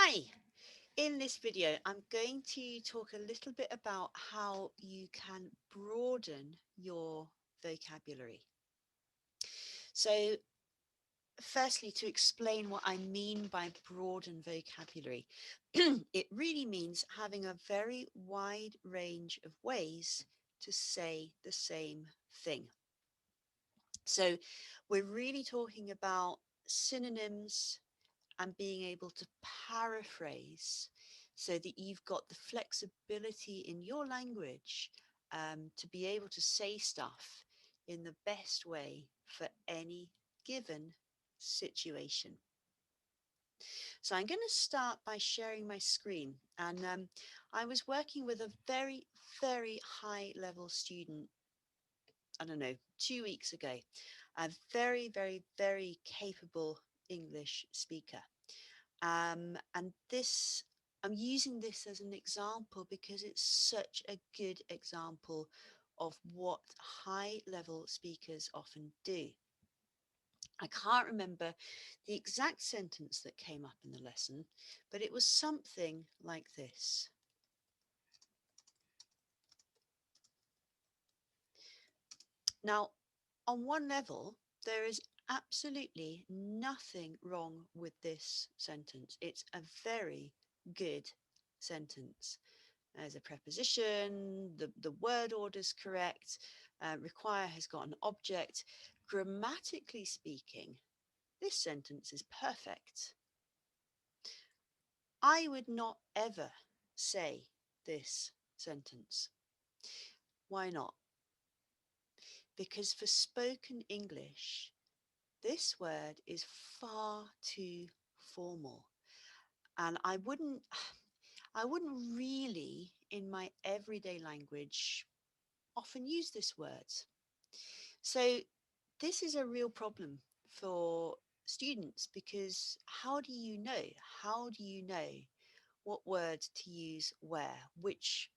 Hi, in this video I'm going to talk a little bit about how you can broaden your vocabulary. So firstly, to explain what I mean by broaden vocabulary, it really means having a very wide range of ways to say the same thing. So we're really talking about synonyms and being able to paraphrase so that you've got the flexibility in your language to be able to say stuff in the best way for any given situation. So I'm going to start by sharing my screen. And I was working with a very, very high level student, I don't know, 2 weeks ago, a very, very, very capable English speaker. And this, I'm using this as an example because it's such a good example of what high level speakers often do. I can't remember the exact sentence that came up in the lesson, but it was something like this. Now, on one level, there is absolutely nothing wrong with this sentence. It's a very good sentence. There's a preposition, the word order is correct, require has got an object. Grammatically speaking, this sentence is perfect. I would not ever say this sentence. Why not? Because for spoken English, this word is far too formal. And I wouldn't really in my everyday language often use this word. So this is a real problem for students because how do you know? How do you know what word to use where? Which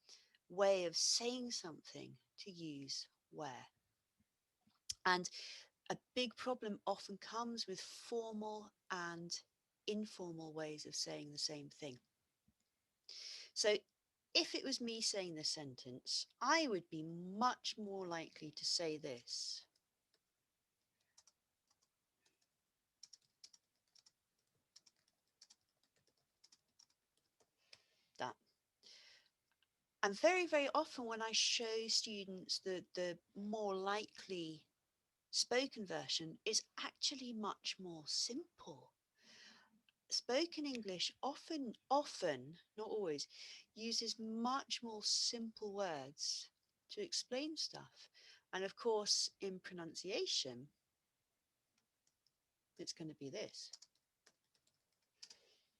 way of saying something to use where? And a big problem often comes with formal and informal ways of saying the same thing. So if it was me saying this sentence, I would be much more likely to say this. That. And very, very often when I show students the more likely spoken version, is actually much more simple. Spoken English often, not always, uses much more simple words to explain stuff. And of course, in pronunciation, it's going to be this,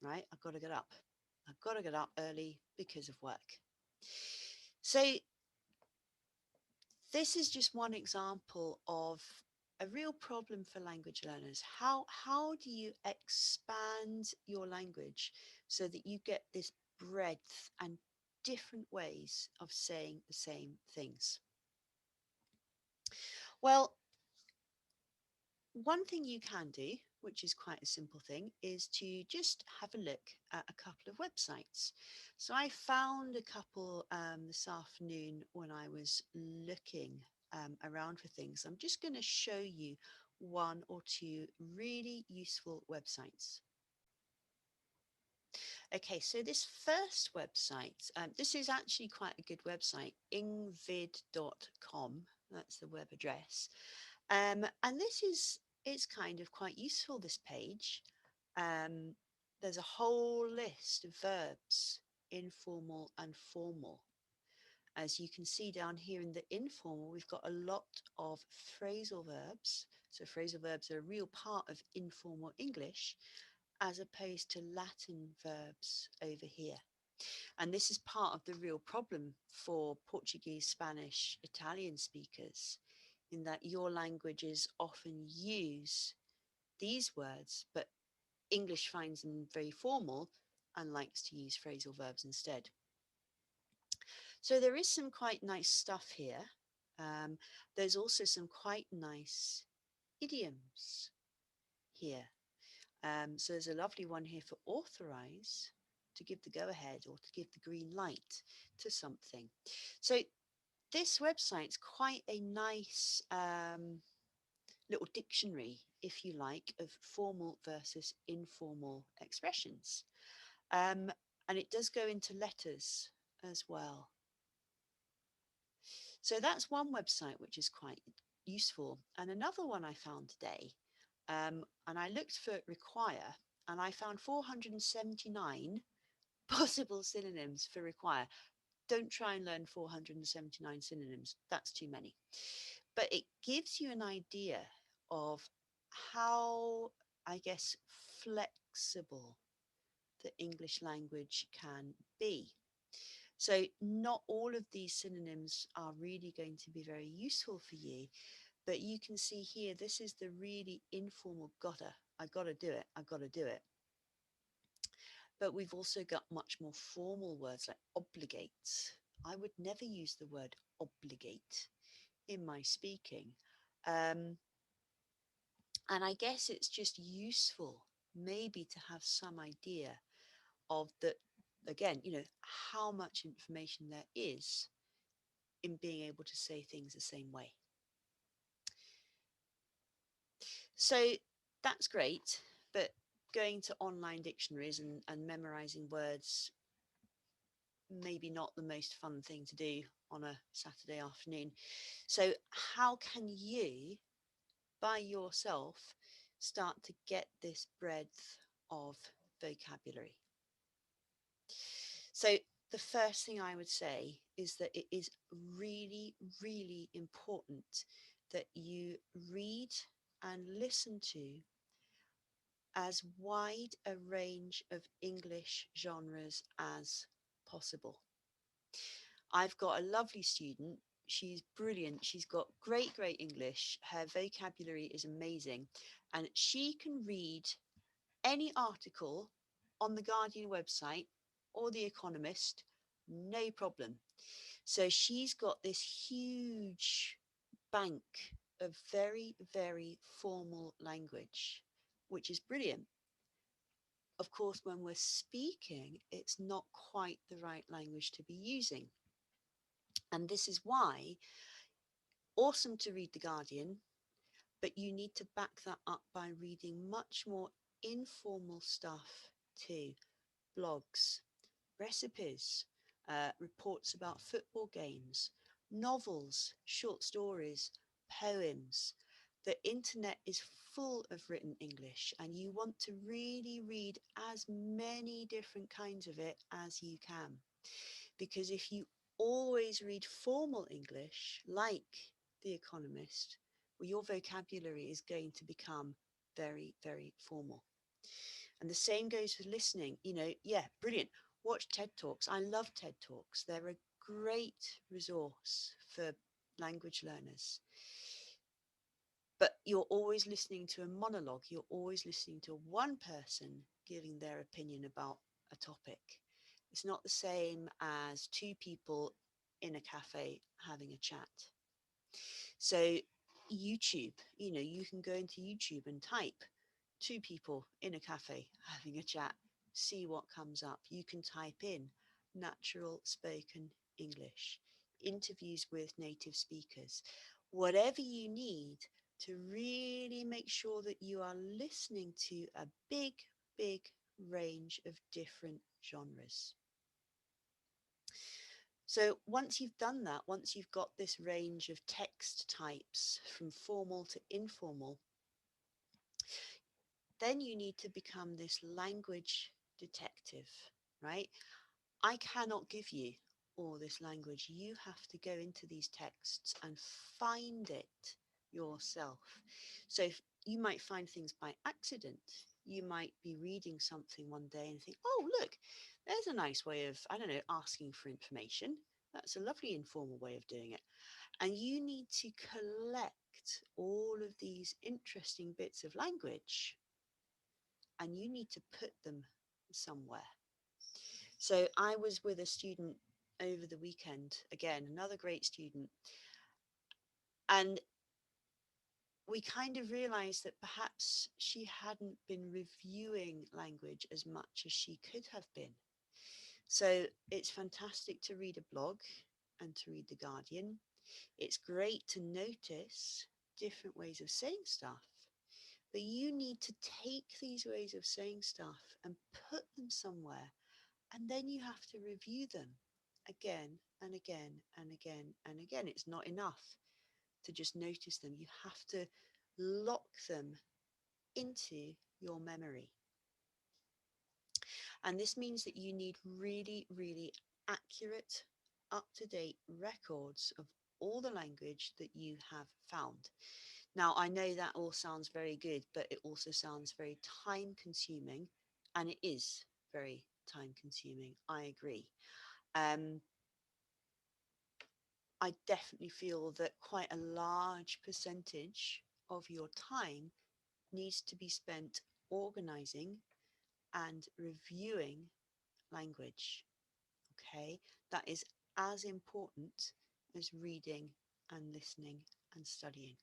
right? I've got to get up. I've got to get up early because of work. So this is just one example of a real problem for language learners. How do you expand your language so that you get this breadth and different ways of saying the same things? Well, one thing you can do, which is quite a simple thing, is to just have a look at a couple of websites. So I found a couple this afternoon when I was looking around for things. I'm just going to show you one or two really useful websites. Okay, so this first website, this is actually quite a good website, ingvid.com. That's the web address. And this is it's kind of quite useful, this page. Um, there's a whole list of verbs, informal and formal. As you can see down here in the informal, we've got a lot of phrasal verbs. So phrasal verbs are a real part of informal English, as opposed to Latin verbs over here. And this is part of the real problem for Portuguese, Spanish, Italian speakers, in that your languages often use these words, but English finds them very formal and likes to use phrasal verbs instead. So there is some quite nice stuff here. There's also some quite nice idioms here. So there's a lovely one here for authorize. to give the go ahead or to give the green light to something. So this website's quite a nice little dictionary, if you like, of formal versus informal expressions. Um, and it does go into letters as well. So that's one website which is quite useful. And another one I found today, and I looked for require, and I found 479 possible synonyms for require. Don't try and learn 479 synonyms, that's too many. But it gives you an idea of how, I guess, flexible the English language can be. So not all of these synonyms are really going to be very useful for you, but you can see here, this is the really informal I gotta do it, I gotta do it. But we've also got much more formal words like obligate. I would never use the word obligate in my speaking. Um, and I guess it's just useful maybe to have some idea of the, again, how much information there is in being able to say things the same way. So that's great, but going to online dictionaries and memorizing words, maybe not the most fun thing to do on a Saturday afternoon. So how can you, by yourself, start to get this breadth of vocabulary? So the first thing I would say is that it is really, really important that you read and listen to as wide a range of English genres as possible. I've got a lovely student. She's brilliant. She's got great, great English. Her vocabulary is amazing. And she can read any article on the Guardian website or the Economist, no problem. So she's got this huge bank of very, very formal language, which is brilliant. Of course, when we're speaking, it's not quite the right language to be using. And this is why, awesome to read The Guardian, but you need to back that up by reading much more informal stuff too. Blogs, recipes, reports about football games, novels, short stories, poems. The internet is full of written English, and you want to really read as many different kinds of it as you can. Because if you always read formal English, like The Economist, well, your vocabulary is going to become very, very formal. And the same goes for listening. Yeah, brilliant. Watch TED Talks. I love TED Talks. They're a great resource for language learners. But you're always listening to a monologue. You're always listening to one person giving their opinion about a topic. It's not the same as two people in a cafe having a chat. So YouTube, you can go into YouTube and type two people in a cafe having a chat, see what comes up. You can type in natural spoken English, interviews with native speakers, whatever you need to really make sure that you are listening to a big, big range of different genres. So once you've done that, once you've got this range of text types from formal to informal, then you need to become this language detective, right? I cannot give you all this language. You have to go into these texts and find it yourself. So you might find things by accident. You might be reading something one day and think, oh, look, there's a nice way of, I don't know, asking for information. That's a lovely informal way of doing it. And you need to collect all of these interesting bits of language and you need to put them somewhere. So I was with a student over the weekend, again, another great student, and we kind of realized that perhaps she hadn't been reviewing language as much as she could have been. So it's fantastic to read a blog and to read The Guardian. It's great to notice different ways of saying stuff, but you need to take these ways of saying stuff and put them somewhere, and then you have to review them again and again and again and again. It's not enough to just notice them, you have to lock them into your memory. And this means that you need really, really accurate, up to date records of all the language that you have found. Now, I know that all sounds very good, but it also sounds very time consuming, and it is very time consuming. I agree. Um, I definitely feel that quite a large percentage of your time needs to be spent organizing and reviewing language. Okay, that is as important as reading and listening and studying.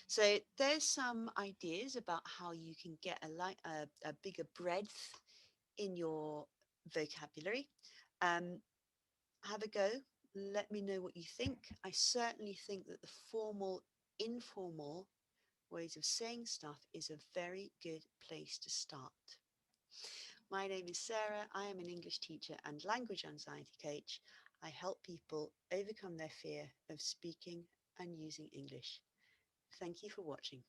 So there's some ideas about how you can get a bigger breadth in your vocabulary. Um, have a go. Let me know what you think. I certainly think that the formal, informal ways of saying stuff is a very good place to start. My name is Sarah. I am an English teacher and language anxiety coach. I help people overcome their fear of speaking and using English. Thank you for watching.